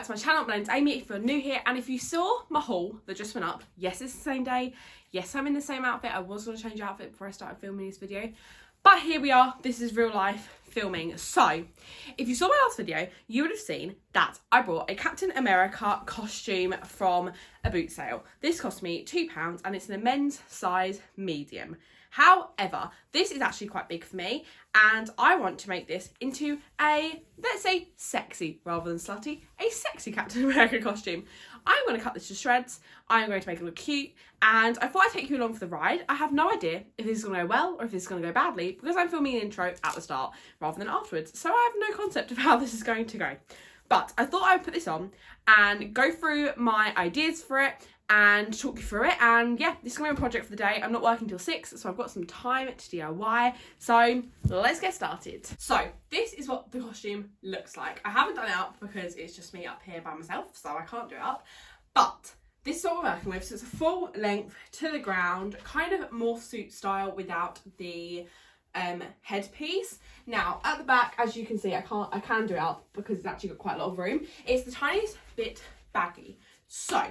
to my channel, my name's Amy if you're new here, and if you saw my haul that just went up, yes it's the same day, yes I'm in the same outfit. I was going to change outfit before I started filming this video, but here we are, this is real life filming. So if you saw my last video, you would have seen that I bought a Captain America costume from a boot sale. This cost me £2 and it's in a men's size medium. However, this is actually quite big for me and I want to make this into a, let's say, sexy rather than slutty, a sexy Captain America costume. I'm going to cut this to shreds, I'm going to make it look cute, and I thought I'd take you along for the ride. I have no idea if this is going to go well or if this is going to go badly because I'm filming an intro at the start rather than afterwards, so I have no concept of how this is going to go. But I thought I would put this on and go through my ideas for it and talk you through it, and yeah, this is going to be a project for the day. I'm not working till 6, so I've got some time to DIY, so let's get started. So this is what the costume looks like. I haven't done it up because it's just me up here by myself, so I can't do it up, but this is what we're working with. So it's a full length to the ground, kind of morph suit style without the headpiece. Now at the back, as you can see, I can do it up because it's actually got quite a lot of room. It's the tiniest bit baggy. So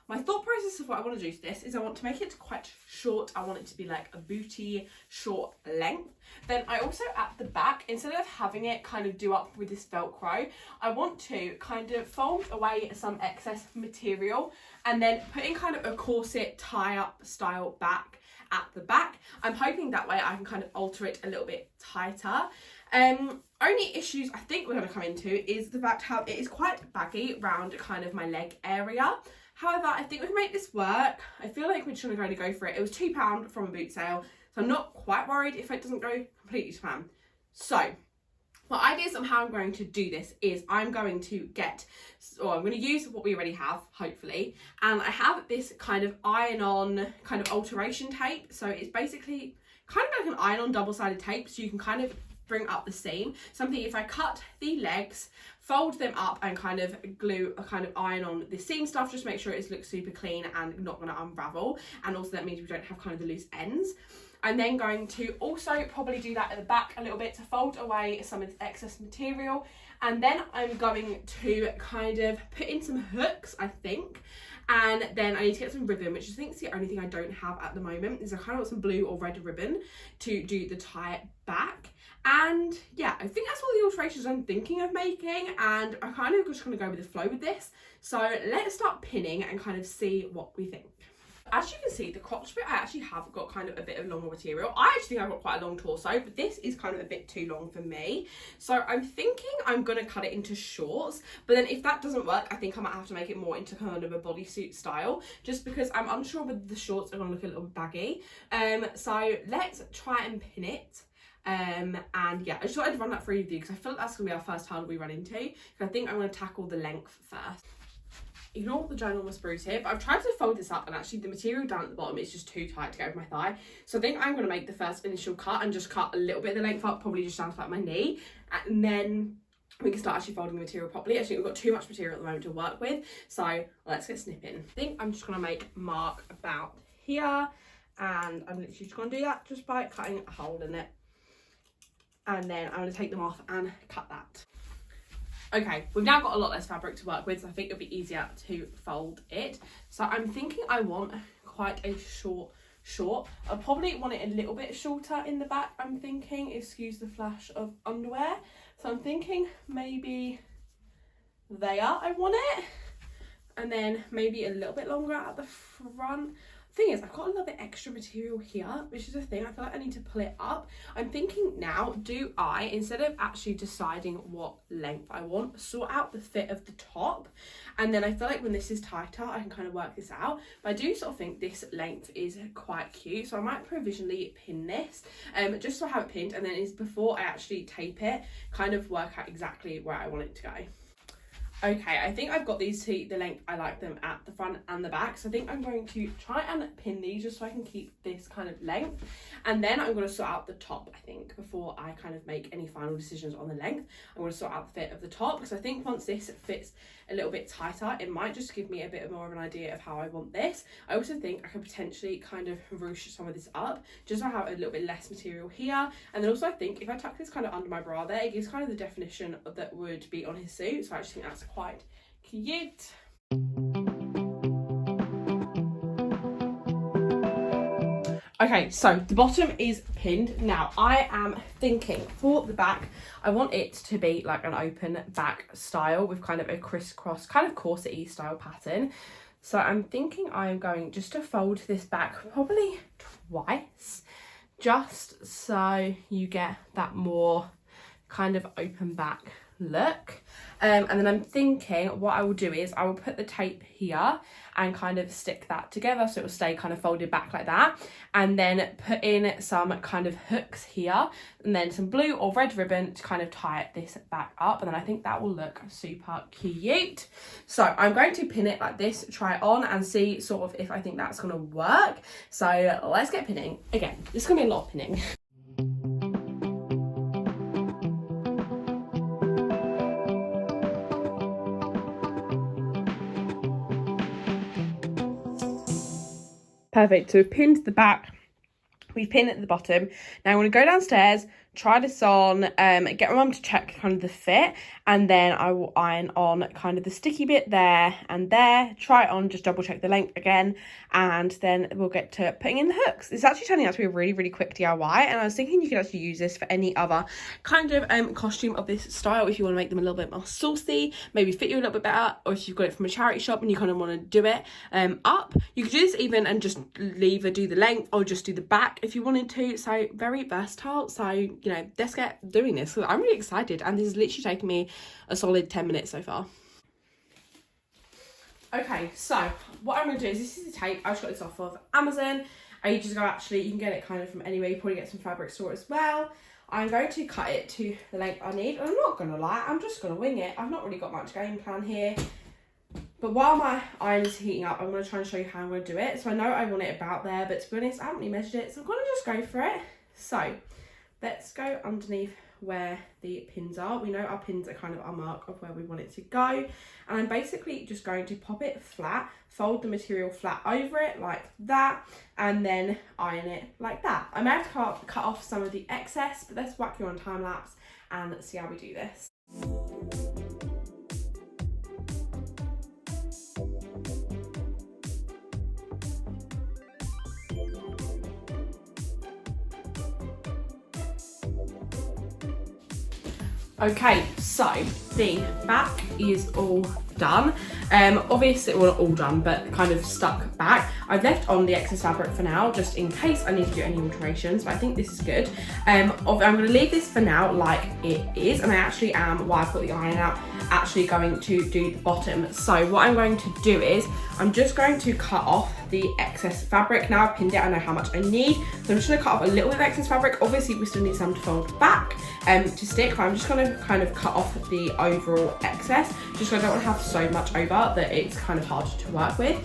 my thought process of what I want to do to this is I want to make it quite short. I want it to be like a booty short length. Then I also at the back, instead of having it kind of do up with this Velcro, I want to kind of fold away some excess material and then put in kind of a corset tie up style back at the back. I'm hoping that way I can kind of alter it a little bit tighter. Only issues I think we're going to come into is the fact how it is quite baggy around kind of my leg area. However, I think we can make this work. I feel like we're just going to go for it. It was £2 from a boot sale, so I'm not quite worried if it doesn't go completely to plan. So my ideas on how I'm going to do this is I'm going to use what we already have, hopefully, and I have this kind of iron-on kind of alteration tape. So it's basically kind of like an iron-on double-sided tape, so you can kind of bring up the seam. Something if I cut the legs, fold them up and kind of glue a kind of iron on the seam stuff, just make sure it looks super clean and not going to unravel, and also that means we don't have kind of the loose ends. I'm then going to also probably do that at the back a little bit to fold away some of the excess material, and then I'm going to kind of put in some hooks, I think, and then I need to get some ribbon, which I think is the only thing I don't have at the moment. Is I kind of want some blue or red ribbon to do the tie back. And yeah, I think that's all the alterations I'm thinking of making, and I kind of just going to go with the flow with this. So let's start pinning and kind of see what we think. As you can see, the crotch bit I actually have got kind of a bit of longer material. I actually think I've got quite a long torso, but this is kind of a bit too long for me. So I'm thinking I'm going to cut it into shorts, but then if that doesn't work, I think I might have to make it more into kind of a bodysuit style, just because I'm unsure whether the shorts are going to look a little baggy. So let's try and pin it. And yeah, I just thought I'd run that through with you because I feel like that's going to be our first hurdle we run into, because I think I'm going to tackle the length first. Ignore the ginormous bruise here, but I've tried to fold this up and actually the material down at the bottom is just too tight to go over my thigh. So I think I'm going to make the first initial cut and just cut a little bit of the length up, probably just down to like my knee, and then we can start actually folding the material properly. I think we've got too much material at the moment to work with, so let's get snipping. I think I'm just going to make a mark about here, and I'm literally just going to do that just by cutting a hole in it. And then I'm going to take them off and cut that. Okay, we've now got a lot less fabric to work with, so I think it'll be easier to fold it. So I'm thinking I want quite a short. I probably want it a little bit shorter in the back, I'm thinking, excuse the flash of underwear. So I'm thinking maybe there I want it, and then maybe a little bit longer at the front. Thing is, I've got a little bit extra material here, which is a thing. I feel like I need to pull it up. I'm thinking now, do I, instead of actually deciding what length I want, sort out the fit of the top, and then I feel like when this is tighter I can kind of work this out. But I do sort of think this length is quite cute, so I might provisionally pin this just so I have it pinned, and then is before I actually tape it, kind of work out exactly where I want it to go. Okay, I think I've got these to the length I like them at the front and the back. So I think I'm going to try and pin these just so I can keep this kind of length. And then I'm going to sort out the top, I think, before I kind of make any final decisions on the length. I'm going to sort out the fit of the top, because I think once this fits a little bit tighter, it might just give me a bit more of an idea of how I want this. I also think I could potentially kind of ruche some of this up, just so I have a little bit less material here. And then also I think if I tuck this kind of under my bra there, it gives kind of the definition that would be on his suit. So I actually think that's quite Cute. Okay, so the bottom is pinned. Now I am thinking for the back, I want it to be like an open back style with kind of a crisscross, kind of corset-y style pattern. So I'm thinking I'm going just to fold this back probably twice, just so you get that more kind of open back look. And then I'm thinking what I will do is I will put the tape here and kind of stick that together so it will stay kind of folded back like that, and then put in some kind of hooks here and then some blue or red ribbon to kind of tie this back up, and then I think that will look super cute. So I'm going to pin it like this, try it on and see sort of if I think that's going to work. So let's get pinning. Again, this is going to be a lot of pinning. Perfect, so we've pinned the back, we've pinned at the bottom. Now I want to go downstairs, try this on, get my mum to check kind of the fit, and then I will iron on kind of the sticky bit there and there, try it on, just double check the length again, and then we'll get to putting in the hooks. It's actually turning out to be a really, really quick DIY, and I was thinking you could actually use this for any other kind of costume of this style if you want to make them a little bit more saucy, maybe fit you a little bit better, or if you've got it from a charity shop and you kind of want to do it up. You could do this even and just either do the length or just do the back if you wanted to, so very versatile. So, you know, let's get doing this. I'm really excited, and this is literally taking me a solid 10 minutes so far. Okay, so what I'm going to do is, this is the tape. I just got this off of Amazon. Ages ago, actually. You can get it kind of from anywhere. You probably get some fabric store as well. I'm going to cut it to the length I need. And I'm not going to lie, I'm just going to wing it. I've not really got much game plan here. But while my iron is heating up, I'm going to try and show you how I'm going to do it. So I know I want it about there, but to be honest, I haven't really measured it. So I'm going to just go for it. So let's go underneath where the pins are. We know our pins are kind of our mark of where we want it to go. And I'm basically just going to pop it flat, fold the material flat over it like that, and then iron it like that. I may have to cut off some of the excess, but let's whack you on time lapse and see how we do this. Okay, so the back is all done. Obviously, well, not all done, but kind of stuck back. I've left on the excess fabric for now, just in case I need to do any alterations, but I think this is good. I'm going to leave this for now like it is, and I actually am, while I put the iron out, actually going to do the bottom. So what I'm going to do is, I'm just going to cut off the excess fabric. Now I've pinned it, I know how much I need, so I'm just going to cut off a little bit of excess fabric. Obviously, we still need some to fold back to stick, but I'm just going to kind of cut off the overall excess, just because I don't want to have so much over that it's kind of hard to work with.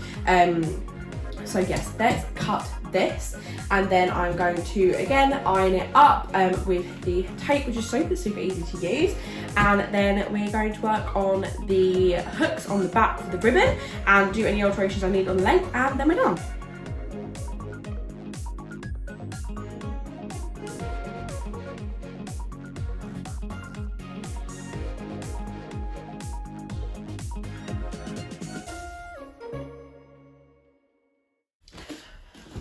So yes, let's cut this, and then I'm going to again iron it up with the tape, which is super easy to use, and then we're going to work on the hooks on the back for the ribbon and do any alterations I need on the length, and then we're done.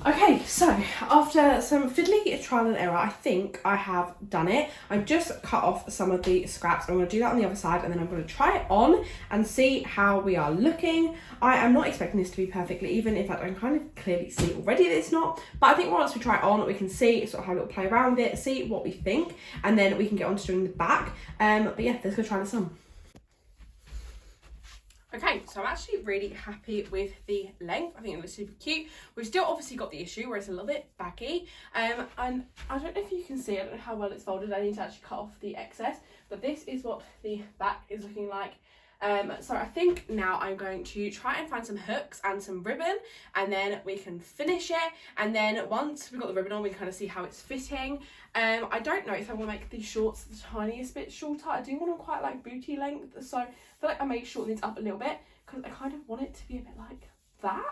Okay, so after some fiddly trial and error, I think I have done it. I've just cut off some of the scraps. I'm going to do that on the other side, and then I'm going to try it on and see how we are looking. I am not expecting this to be perfectly even. In fact, I can kind of clearly see already that it's not. But I think once we try it on, we can see sort of have a little play around with it, see what we think, and then we can get on to doing the back. But yeah, let's go try this on. Okay, so I'm actually really happy with the length. I think it looks super cute. We've still obviously got the issue where it's a little bit baggy. And I don't know if you can see, I don't know how well it's folded. I need to actually cut off the excess. But this is what the back is looking like. So I think now I'm going to try and find some hooks and some ribbon, and then we can finish it. And then once we've got the ribbon on, we can kind of see how it's fitting. I don't know if I want to make these shorts the tiniest bit shorter. I do want them quite like booty length, so I feel like I may shorten these up a little bit because I kind of want it to be a bit like that.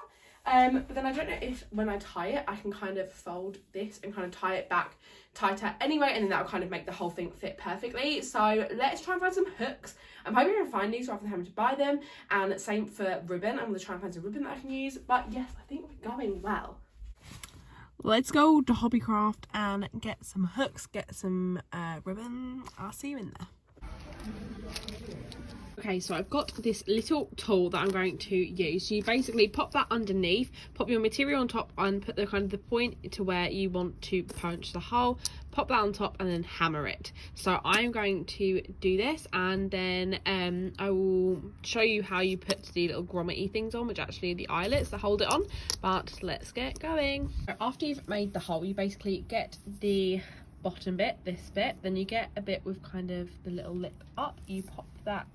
But then I don't know if when I tie it, I can kind of fold this and kind of tie it back tighter anyway, and then that'll kind of make the whole thing fit perfectly. So let's try and find some hooks. I'm hoping I can find these rather than having to buy them, and same for ribbon. I'm going to try and find some ribbon that I can use, but yes, I think we're going well. Let's go to Hobbycraft and get some hooks, get some ribbon. I'll see you in there. Okay, so I've got this little tool that I'm going to use. So you basically pop that underneath, pop your material on top, and put the kind of the point to where you want to punch the hole, pop that on top, and then hammer it. So I'm going to do this, and then I will show you how you put the little grommet-y things on, which actually are the eyelets that hold it on. But let's get going. So after you've made the hole, you basically get the bottom bit, this bit, then you get a bit with kind of the little lip up. You pop that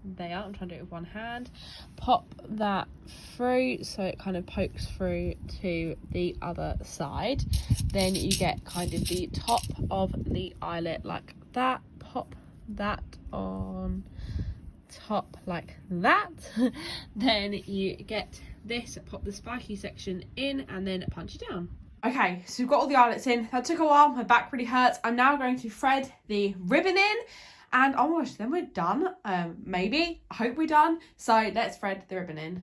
there. I'm trying to do it with one hand. Pop that through so it kind of pokes through to the other side. Then you get kind of the top of the eyelet like that. Pop that on top like that. Then you get this, pop the spiky section in, and then punch it down. Okay, so we've got all the eyelets in. That took a while, my back really hurts. I'm now going to thread the ribbon in, and oh my gosh, then we're done. Maybe, I hope we're done. So let's thread the ribbon in.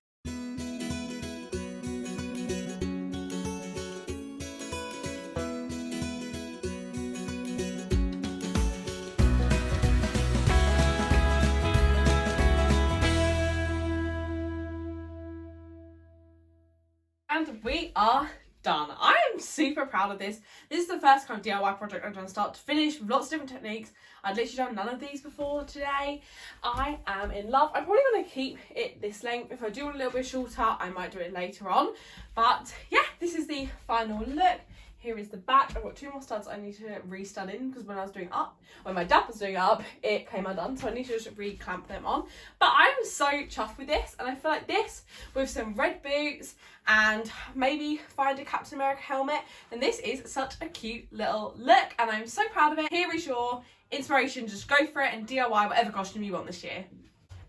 And we are done. I am super proud of this. This is the first kind of DIY project I've done start to finish with lots of different techniques. I'd literally done none of these before today. I am in love. I'm probably going to keep it this length. If I do want a little bit shorter, I might do it later on. But yeah, this is the final look. Here is the back. I've got 2 more studs I need to re-stud in because when I was doing up, when my dad was doing up, it came undone. So I need to just re-clamp them on. But I'm so chuffed with this. And I feel like this with some red boots and maybe find a Captain America helmet. And this is such a cute little look. And I'm so proud of it. Here is your inspiration. Just go for it and DIY whatever costume you want this year.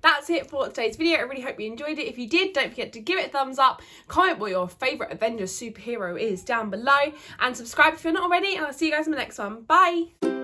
That's it for today's video. I really hope you enjoyed it. If you did, don't forget to give it a thumbs up, comment what your favourite Avengers superhero is down below, and subscribe if you're not already, and I'll see you guys in the next one. Bye!